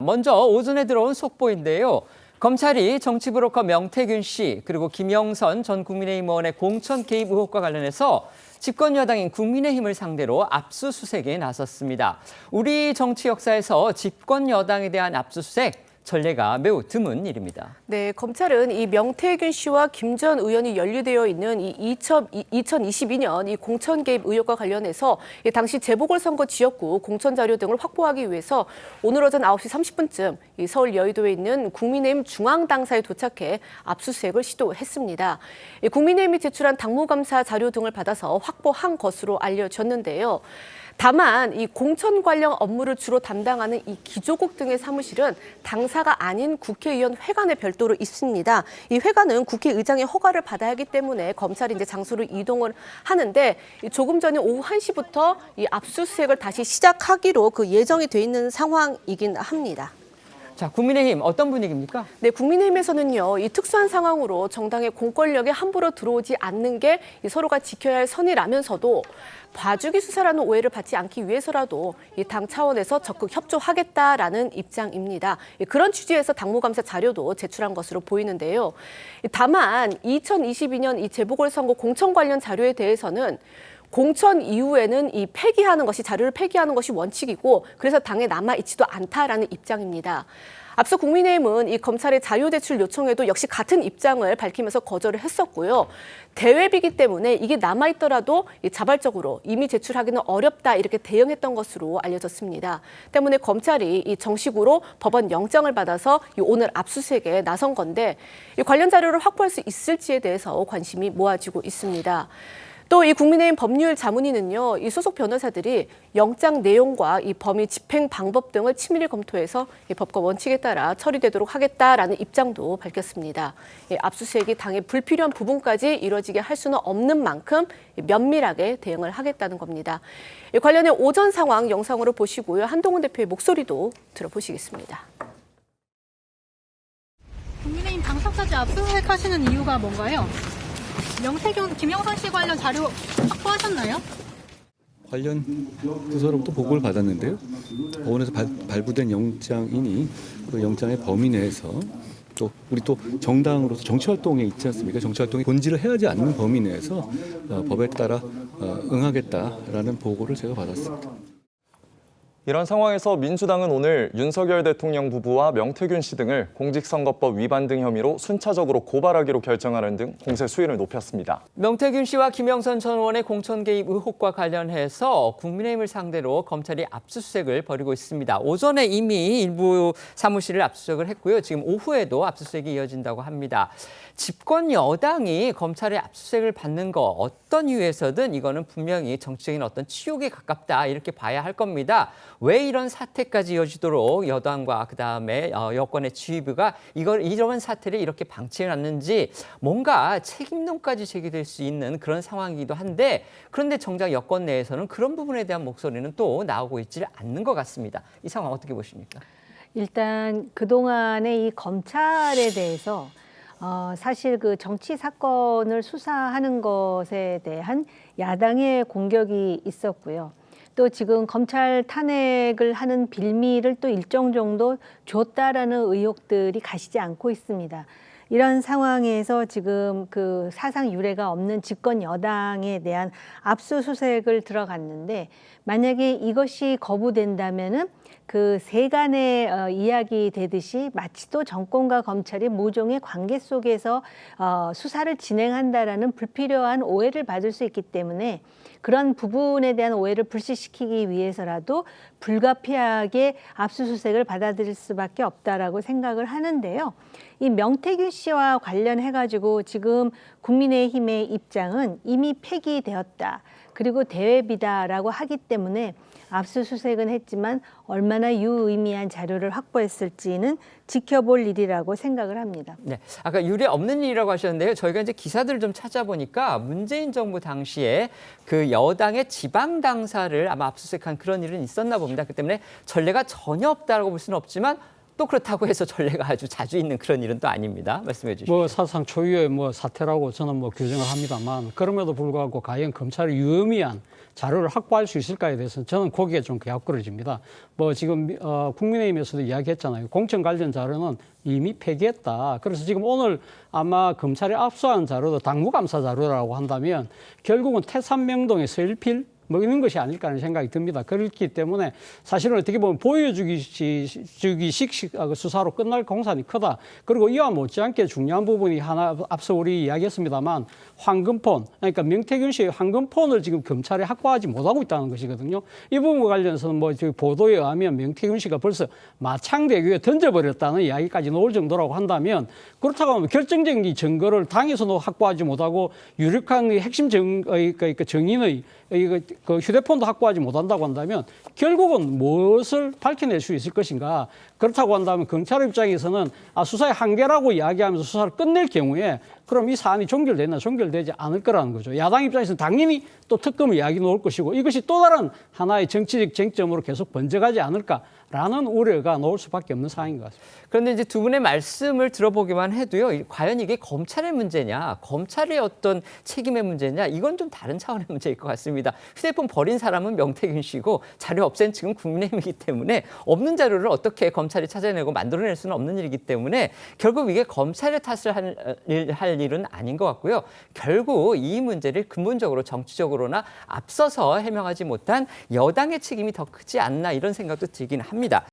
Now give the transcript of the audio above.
먼저 오전에 들어온 속보인데요. 검찰이 정치브로커 명태균 씨 그리고 김영선 전 국민의힘 의원의 공천 개입 의혹과 관련해서 집권 여당인 국민의힘을 상대로 압수수색에 나섰습니다. 우리 정치 역사에서 집권 여당에 대한 압수수색 전례가 매우 드문 일입니다. 네, 검찰은 이 명태균 씨와 김 전 의원이 연루되어 있는 이 2022년 이 공천 개입 의혹과 관련해서 당시 재보궐선거 지역구 공천 자료 등을 확보하기 위해서 오늘 오전 9시 30분쯤 이 서울 여의도에 있는 국민의힘 중앙당사에 도착해 압수수색을 시도했습니다. 국민의힘이 제출한 당무감사 자료 등을 받아서 확보한 것으로 알려졌는데요. 다만 이 공천 관련 업무를 주로 담당하는 이 기조국 등의 사무실은 당사가 아닌 국회의원 회관에 별도로 있습니다. 이 회관은 국회의장의 허가를 받아야 하기 때문에 검찰이 이제 장소를 이동을 하는데 조금 전에 오후 1시부터 이 압수수색을 다시 시작하기로 예정이 돼 있는 상황이긴 합니다. 자, 국민의힘 어떤 분위기입니까? 네, 국민의힘에서는요, 이 특수한 상황으로 정당의 공권력에 함부로 들어오지 않는 게 서로가 지켜야 할 선이라면서도 봐주기 수사라는 오해를 받지 않기 위해서라도 이 당 차원에서 적극 협조하겠다라는 입장입니다. 그런 취지에서 당무감사 자료도 제출한 것으로 보이는데요. 다만 2022년 이 재보궐선거 공천 관련 자료에 대해서는 공천 이후에는 이 자료를 폐기하는 것이 원칙이고 그래서 당에 남아있지도 않다라는 입장입니다. 앞서 국민의힘은 이 검찰의 자료 제출 요청에도 역시 같은 입장을 밝히면서 거절을 했었고요. 대외비기 때문에 이게 남아있더라도 자발적으로 이미 제출하기는 어렵다 이렇게 대응했던 것으로 알려졌습니다. 때문에 검찰이 이 정식으로 법원 영장을 받아서 오늘 압수수색에 나선 건데 이 관련 자료를 확보할 수 있을지에 대해서 관심이 모아지고 있습니다. 또 이 국민의힘 법률 자문위는요, 이 소속 변호사들이 영장 내용과 이 범위 집행 방법 등을 치밀히 검토해서 이 법과 원칙에 따라 처리되도록 하겠다라는 입장도 밝혔습니다. 압수수색이 당의 불필요한 부분까지 이루어지게 할 수는 없는 만큼 면밀하게 대응을 하겠다는 겁니다. 관련해 오전 상황 영상으로 보시고요, 한동훈 대표의 목소리도 들어보시겠습니다. 국민의힘 당사까지 압수수색하시는 이유가 뭔가요? 명태균, 김영선 씨 관련 자료 확보하셨나요? 관련 부서로부터 보고를 받았는데요. 법원에서 발부된 영장이니 그 영장의 범위 내에서 또 우리 또 정당으로서 정치활동에 있지 않습니까? 정치활동에 본질을 해하지 않는 범위 내에서 법에 따라 응하겠다라는 보고를 제가 받았습니다. 이런 상황에서 민주당은 오늘 윤석열 대통령 부부와 명태균 씨 등을 공직선거법 위반 등 혐의로 순차적으로 고발하기로 결정하는 등 공세 수위를 높였습니다. 명태균 씨와 김영선 전 의원의 공천 개입 의혹과 관련해서 국민의힘을 상대로 검찰이 압수수색을 벌이고 있습니다. 오전에 이미 일부 사무실을 압수수색을 했고요. 지금 오후에도 압수수색이 이어진다고 합니다. 집권 여당이 검찰의 압수수색을 받는 거 어떤 이유에서든 이거는 분명히 정치적인 어떤 치욕에 가깝다 이렇게 봐야 할 겁니다. 왜 이런 사태까지 이어지도록 여당과 그다음에 여권의 지휘부가 이런 사태를 이렇게 방치해놨는지 뭔가 책임론까지 제기될 수 있는 그런 상황이기도 한데 그런데 정작 여권 내에서는 그런 부분에 대한 목소리는 또 나오고 있지 않는 것 같습니다. 이 상황 어떻게 보십니까? 일단 그동안의 이 검찰에 대해서 사실 그 정치 사건을 수사하는 것에 대한 야당의 공격이 있었고요. 또 지금 검찰 탄핵을 하는 빌미를 또 일정 정도 줬다라는 의혹들이 가시지 않고 있습니다. 이런 상황에서 지금 그 사상 유례가 없는 집권 여당에 대한 압수수색을 들어갔는데 만약에 이것이 거부된다면은 그 세간의 이야기 되듯이 마치 또 정권과 검찰이 모종의 관계 속에서 수사를 진행한다라는 불필요한 오해를 받을 수 있기 때문에 그런 부분에 대한 오해를 불식시키기 위해서라도 불가피하게 압수수색을 받아들일 수밖에 없다라고 생각을 하는데요. 이 명태균 씨와 관련해가지고 지금 국민의힘의 입장은 이미 폐기되었다. 그리고 대외비다라고 하기 때문에 압수수색은 했지만 얼마나 유의미한 자료를 확보했을지는 지켜볼 일이라고 생각을 합니다. 네, 아까 유례 없는 일이라고 하셨는데요. 저희가 이제 기사들을 좀 찾아보니까 문재인 정부 당시에 그 여당의 지방 당사를 아마 압수수색한 그런 일은 있었나 봅니다. 그 때문에 전례가 전혀 없다라고 볼 수는 없지만 또 그렇다고 해서 전례가 아주 자주 있는 그런 일은 또 아닙니다. 말씀해 주시죠. 뭐 사실상 초유의 뭐 사태라고 저는 뭐 규정을 합니다만 그럼에도 불구하고 과연 검찰이 유의미한 자료를 확보할 수 있을까에 대해서는 저는 거기에 좀 갸우거려집니다. 뭐 지금 국민의힘에서도 이야기했잖아요. 공천 관련 자료는 이미 폐기했다. 그래서 지금 오늘 아마 검찰이 압수한 자료도 당무감사 자료라고 한다면 결국은 태산명동의 서일필 뭐 이런 것이 아닐까 하는 생각이 듭니다. 그렇기 때문에 사실은 어떻게 보면 보여주기식 수사로 끝날 공산이 크다. 그리고 이와 못지않게 중요한 부분이 하나 앞서 우리 이야기했습니다만 황금폰, 그러니까 명태균 씨의 황금폰을 지금 검찰이 확보하지 못하고 있다는 것이거든요. 이 부분과 관련해서는 뭐 보도에 의하면 명태균 씨가 벌써 마창대교에 던져버렸다는 이야기까지 나올 정도라고 한다면 그렇다고 하면 결정적인 증거를 당에서도 확보하지 못하고 유력한 핵심 정인의 그 휴대폰도 확보하지 못한다고 한다면 결국은 무엇을 밝혀낼 수 있을 것인가. 그렇다고 한다면 검찰 입장에서는 수사의 한계라고 이야기하면서 수사를 끝낼 경우에 그럼 이 사안이 종결되나 종결되지 않을 거라는 거죠. 야당 입장에서는 당연히 또 특검을 이야기 나올 것이고 이것이 또 다른 하나의 정치적 쟁점으로 계속 번져가지 않을까라는 우려가 나올 수밖에 없는 상황인 것 같습니다. 그런데 이제 두 분의 말씀을 들어보기만 해도요, 과연 이게 검찰의 문제냐, 검찰의 어떤 책임의 문제냐, 이건 좀 다른 차원의 문제일 것 같습니다. 휴대폰 버린 사람은 명태균 씨고 자료 없앤 측은 국민의힘이기 때문에 없는 자료를 어떻게 검찰이 찾아내고 만들어낼 수는 없는 일이기 때문에 결국 이게 검찰의 탓을 할 일은 아닌 것 같고요. 결국 이 문제를 근본적으로 정치적으로나 앞서서 해명하지 못한 여당의 책임이 더 크지 않나 이런 생각도 들긴 합니다.